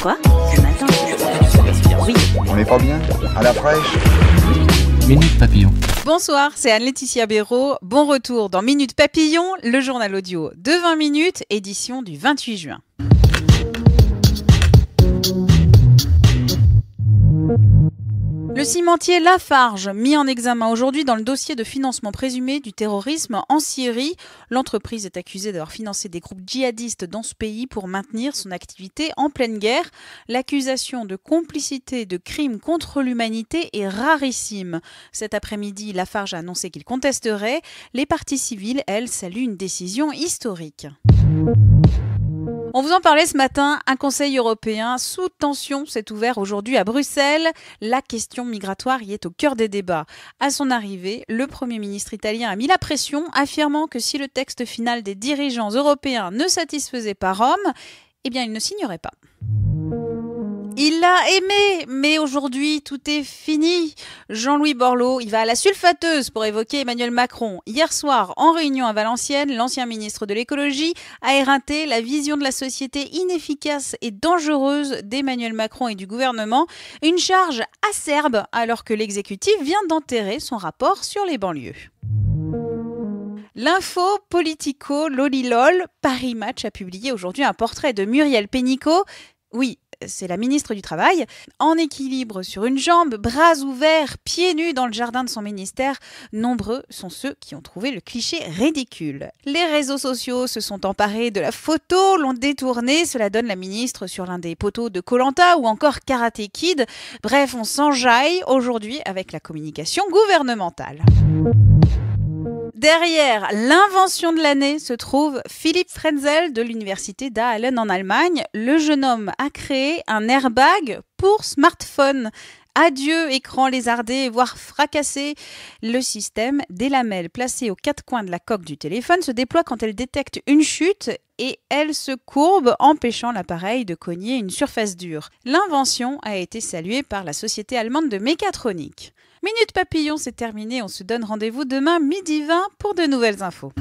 Quoi? Ce matin? Oui. On n'est pas bien? À la fraîche? Minute Papillon. Bonsoir, c'est Anne-Laetitia Béraud. Bon retour dans Minute Papillon, le journal audio de 20 minutes, édition du 28 juin. Le cimentier Lafarge, mis en examen aujourd'hui dans le dossier de financement présumé du terrorisme en Syrie. L'entreprise est accusée d'avoir financé des groupes djihadistes dans ce pays pour maintenir son activité en pleine guerre. L'accusation de complicité de crimes contre l'humanité est rarissime. Cet après-midi, Lafarge a annoncé qu'il contesterait. Les parties civiles, elles, saluent une décision historique. On vous en parlait ce matin, un Conseil européen sous tension s'est ouvert aujourd'hui à Bruxelles. La question migratoire y est au cœur des débats. À son arrivée, le Premier ministre italien a mis la pression, affirmant que si le texte final des dirigeants européens ne satisfaisait pas Rome, eh bien il ne signerait pas. Il l'a aimé, mais aujourd'hui, tout est fini. Jean-Louis Borloo, il va à la sulfateuse pour évoquer Emmanuel Macron. Hier soir, en réunion à Valenciennes, l'ancien ministre de l'écologie a éreinté la vision de la société inefficace et dangereuse d'Emmanuel Macron et du gouvernement. Une charge acerbe alors que l'exécutif vient d'enterrer son rapport sur les banlieues. L'info Politico Lolilol, Paris Match a publié aujourd'hui un portrait de Muriel Pénicaud. Oui, c'est la ministre du Travail, en équilibre sur une jambe, bras ouverts, pieds nus dans le jardin de son ministère. Nombreux sont ceux qui ont trouvé le cliché ridicule. Les réseaux sociaux se sont emparés de la photo, l'ont détournée. Cela donne la ministre sur l'un des poteaux de Koh-Lanta ou encore Karate Kid. Bref, on s'enjaille aujourd'hui avec la communication gouvernementale. Derrière l'invention de l'année se trouve Philipp Frenzel de l'université d'Aalen en Allemagne. Le jeune homme a créé un airbag pour smartphone. Adieu écran lézardé, voire fracassé. Le système des lamelles placées aux quatre coins de la coque du téléphone se déploie quand elle détecte une chute et elle se courbe, empêchant l'appareil de cogner une surface dure. L'invention a été saluée par la société allemande de mécatronique. Minute Papillon, c'est terminé. On se donne rendez-vous demain midi 20 pour de nouvelles infos.